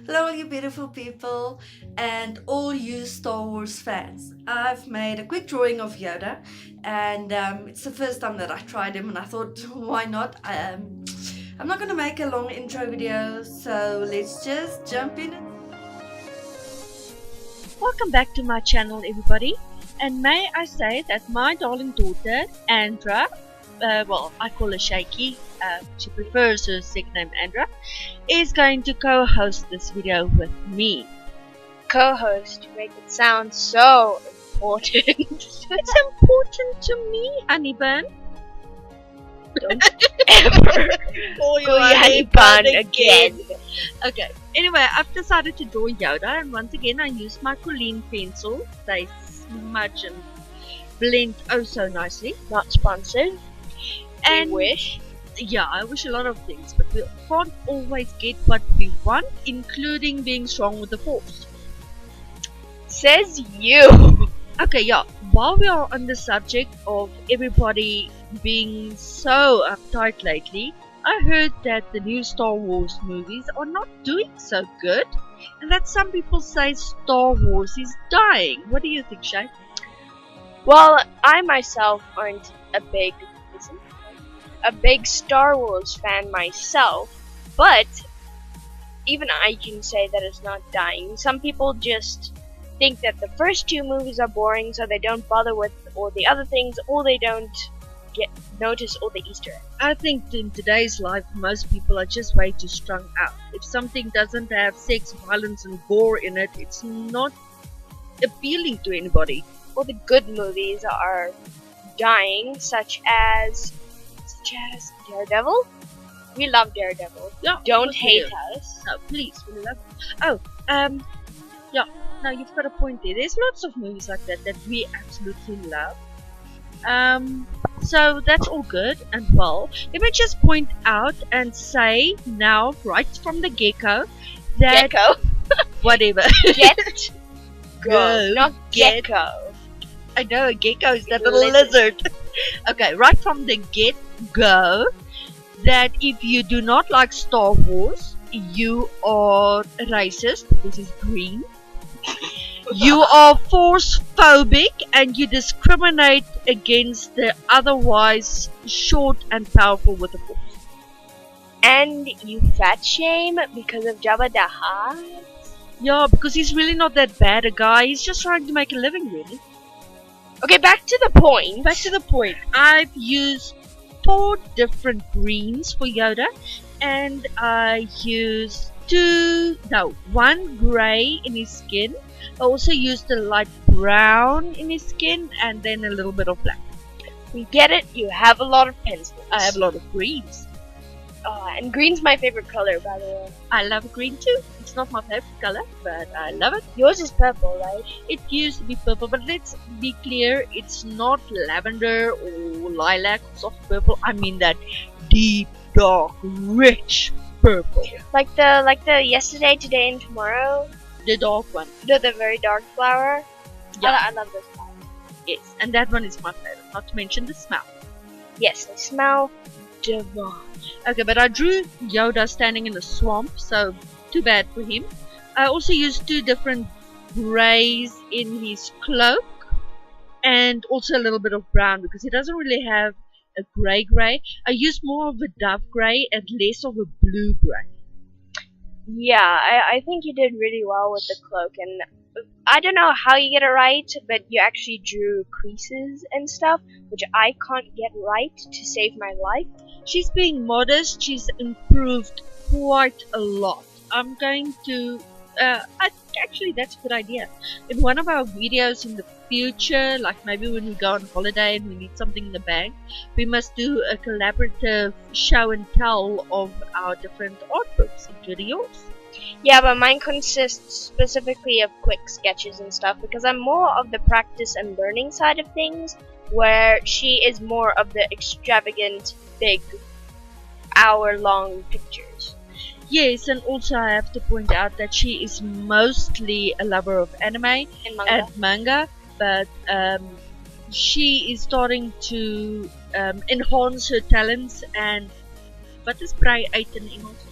Hello, you beautiful people, and all you Star Wars fans. I've made a quick drawing of Yoda, and it's the first time that I tried him, and I thought, why not? I'm not gonna make a long intro video, so let's just jump in. Welcome back to my channel, everybody, and may I say that my darling daughter Andra, I call her Shaky, she prefers her second name Andra, is going to co-host this video with me. Co-host to make it sound so important. It's important to me, honey bun. Don't ever Call go honey bun again. Okay, anyway, I've decided to draw Yoda, and once again I use my Colleen pencil. They smudge and blend oh so nicely. Not sponsored. And We wish. yeah, I wish a lot of things, but we can't always get what we want, including being strong with the force. Says you. Okay, yeah, while we are on the subject of everybody being so uptight lately, I heard that the new Star Wars movies are not doing so good, and that some people say Star Wars is dying. What do you think, Shay? Well, I myself aren't a big Star Wars fan myself, but even I can say that it's not dying. Some people just think that the first two movies are boring, so they don't bother with all the other things, or they don't notice all the Easter eggs. I think in today's life, most people are just way too strung out. If something doesn't have sex, violence, and gore in it, it's not appealing to anybody. All the good movies are dying, such as Daredevil. We love Daredevil. Yeah, Don't of course we hate do. us. No, please, we love it. Oh, yeah. No, you've got a point there. There's lots of movies like that that we absolutely love. So that's all good and well. Let me just point out and say now, right from the get-go, that Gecko. whatever. Get Go. not Get. gecko. I know a gecko is that The little lizard. lizard. Okay, right from the get-go, that if you do not like Star Wars, you are racist because it's green. You are force phobic and you discriminate against the otherwise short and powerful with the force. And you fat shame because of Jabba the Hutt. Yeah, because he's really not that bad a guy. He's just trying to make a living, really. Okay, back to the point. Back to the point. I've used 4 different greens for Yoda, and I used 1 grey in his skin. I also used a light brown in his skin, and then a little bit of black. We get it. You have a lot of pencils. I have a lot of greens. And green's my favorite color, by the way. I love green too. It's not my favorite color, but I love it. Yours is purple, right? It used to be purple, but let's be clear, it's not lavender or lilac or soft purple. I mean that deep, dark, rich purple. Like the yesterday, today, and tomorrow. The dark one. The very dark flower. Yeah. I love those flowers. Yes, and that one is my favorite. Not to mention the smell. Yes, they smell divine. Okay, but I drew Yoda standing in a swamp, so too bad for him. I also used 2 different greys in his cloak, and also a little bit of brown because he doesn't really have a grey. I used more of a dove grey and less of a blue grey. Yeah, I think you did really well with the cloak, and I don't know how you get it right, but you actually drew creases and stuff, which I can't get right to save my life. She's being modest. She's improved quite a lot. I'm going to actually, that's a good idea. In one of our videos in the future, like maybe when we go on holiday and we need something in the bank, we must do a collaborative show and tell of our different art books, including yours. Yeah, but mine consists specifically of quick sketches and stuff because I'm more of the practice and learning side of things, where she is more of the extravagant, big, hour-long pictures. Yes, and also I have to point out that she is mostly a lover of anime And manga, but she is starting to enhance her talents and what is brei uit in Engels?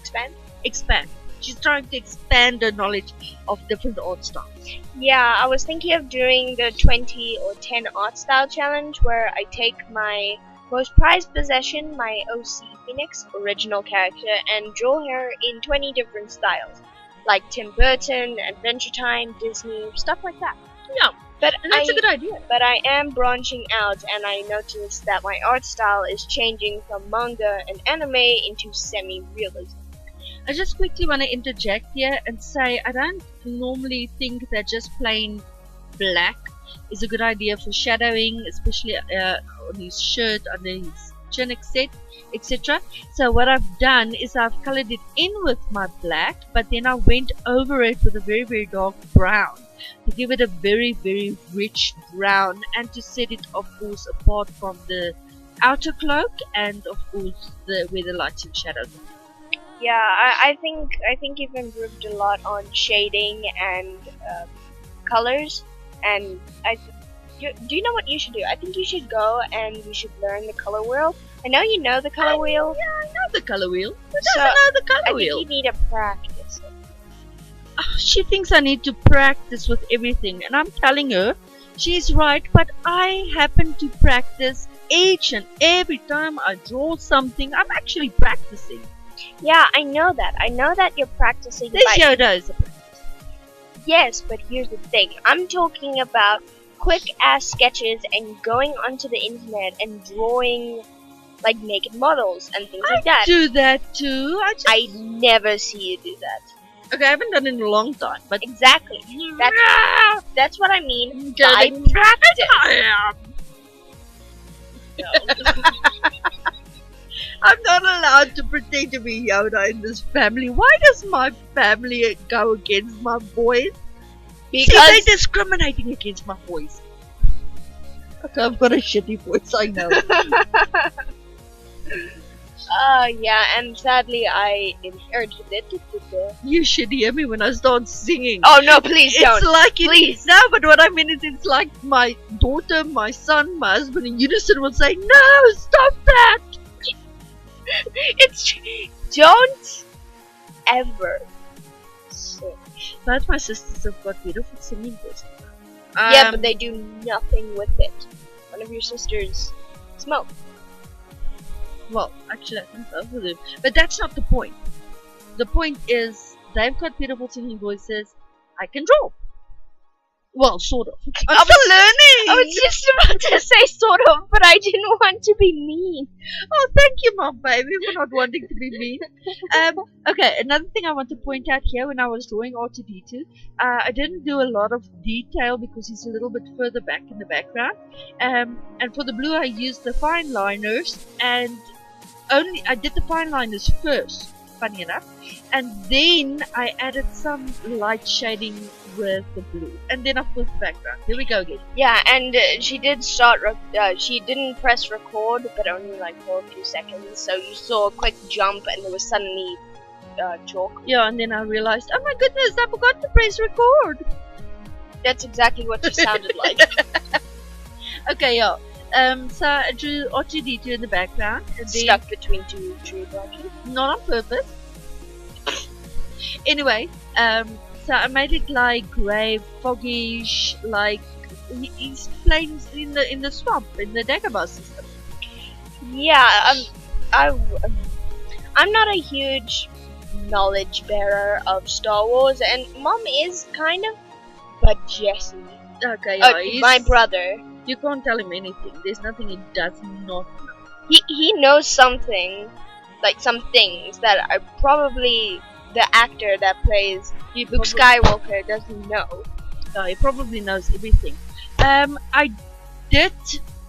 expand. Expand. She's trying to expand her knowledge of different art styles. Yeah, I was thinking of doing the 20 or 10 art style challenge where I take my most prized possession, my OC Phoenix, original character, and draw her in 20 different styles. Like Tim Burton, Adventure Time, Disney, stuff like that. Yeah, But and that's a good idea. But I am branching out, and I noticed that my art style is changing from manga and anime into semi-realism. I just quickly want to interject here and say I don't normally think that just plain black is a good idea for shadowing, especially on his shirt, under his chin, etc. So what I've done is I've colored it in with my black, but then I went over it with a very, very dark brown to give it a very, very rich brown, and to set it, of course, apart from the outer cloak, and of course where the lights and shadows are. Yeah, I think you've improved a lot on shading and colors. And do you know what you should do? I think you should go and you should learn the color wheel. I know you know the color wheel. Yeah, I know the color wheel. Who So, doesn't know the color I wheel? think you need to practice it. Oh, she thinks I need to practice with everything, and I'm telling her she's right, but I happen to practice each and every time I draw something. I'm actually practicing. Yeah, I know that. I know that you're practicing. This Yoda is a practice. Yes, but here's the thing. I'm talking about quick ass sketches and going onto the internet and drawing like naked models and things like that. Do that too. I never see you do that. Okay, I haven't done it in a long time, but Exactly. That's what I mean by Getting practice. I am. I'm not allowed to pretend to be Yoda in this family. Why does my family go against my boys? See, they're discriminating against my boys. Okay, I've got a shitty voice, I know. Yeah, and sadly I inherited it. You should hear me when I start singing. Oh no, please don't. It's like Please. No, but what I mean is, it's like my daughter, my son, my husband in unison will say, "No, stop that!" It's don't ever sing. Both my sisters have got beautiful singing voices. Yeah, but they do nothing with it. One of your sisters smoke. Well, actually, I think both of them. But that's not the point. The point is, they've got beautiful singing voices. I can draw. Well, sort of. I'm still learning! I was just about to say sort of, but I didn't want to be mean. Oh, thank you, Mom, baby, for not wanting to be mean. Okay, another thing I want to point out here, when I was drawing R2-D2, I didn't do a lot of detail because he's a little bit further back in the background. And for the blue, I used the fine liners, and I did the fine liners first, funny enough, and then I added some light shading with the blue, and then of course the background. Here we go again. Yeah, and she did start. She didn't press record, but only like for a few seconds. So you saw a quick jump, and there was suddenly chalk. Yeah, and then I realized, oh my goodness, I forgot to press record. That's exactly what you sounded like. Okay, yeah. So I drew R2-D2 in the background, and then, Stuck between two tree branches. not on purpose. Anyway, so I made it like grey, foggish, like he's playing in the swamp, in the Dagobah system. Yeah, I'm not a huge knowledge bearer of Star Wars, and Mom is kind of, but Jesse, Okay, yeah, my brother, you can't tell him anything. There's nothing he does not know. he knows something, like some things that are probably the actor that plays Luke Skywalker doesn't know. He probably knows everything. I did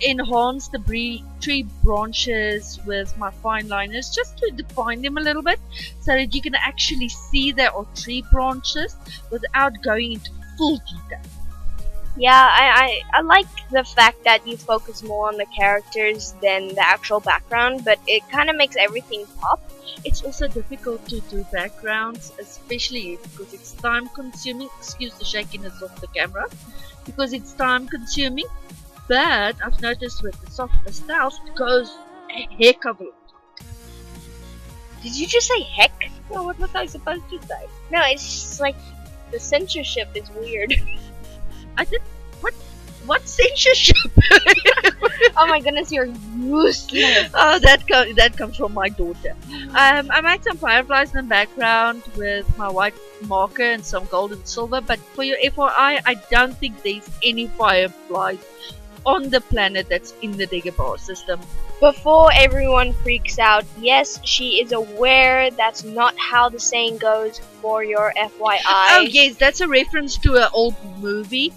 enhance the tree branches with my fine liners just to define them a little bit, so that you can actually see there are tree branches without going into full detail. Yeah, I like the fact that you focus more on the characters than the actual background, but it kind of makes everything pop. It's also difficult to do backgrounds, especially because it's time consuming. Excuse the shakiness of the camera, because it's time consuming. But I've noticed with the soft pastels, it goes a heck of a lot. Did you just say heck? No, what was I supposed to say? No, it's just like the censorship is weird. I did. What censorship? Oh my goodness, you're useless. Oh, that comes from my daughter. I made some fireflies in the background with my white marker and some gold and silver. But for your FYI, I don't think there's any fireflies on the planet that's in the Dagobah system. Before everyone freaks out, yes, she is aware that's not how the saying goes, for your FYI. Oh yes, that's a reference to an old movie,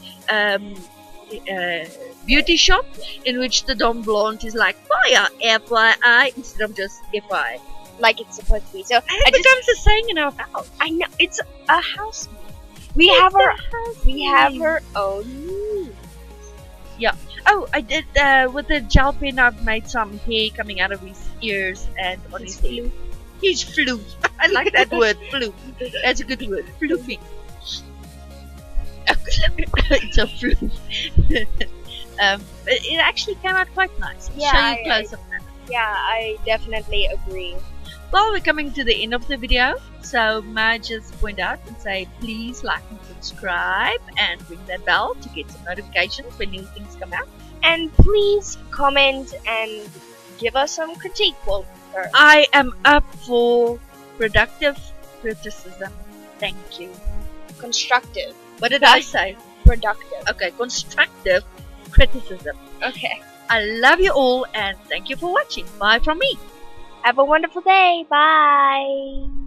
Beauty Shop, in which the Dom Blonde is like, fire, FYI, instead of just FYI. Like it's supposed to be. So It becomes a saying in our house. I know it's a house. We have her own. Yeah. Oh, I did, with the gel pen, I've made some hair coming out of his ears and on his head. He's floof. I like that word, floof. That's a good word, floofy. It's a floof. It actually came out quite nice. I'll show you close up now. Yeah, I definitely agree. Well, we're coming to the end of the video, so may I just point out and say please like and subscribe and ring that bell to get some notifications when new things come out. And please comment and give us some critique. Well, I am up for productive criticism. Thank you. constructive. What did I say? Productive. Okay, constructive criticism. Okay. I love you all and thank you for watching. Bye from me. Have a wonderful day. Bye.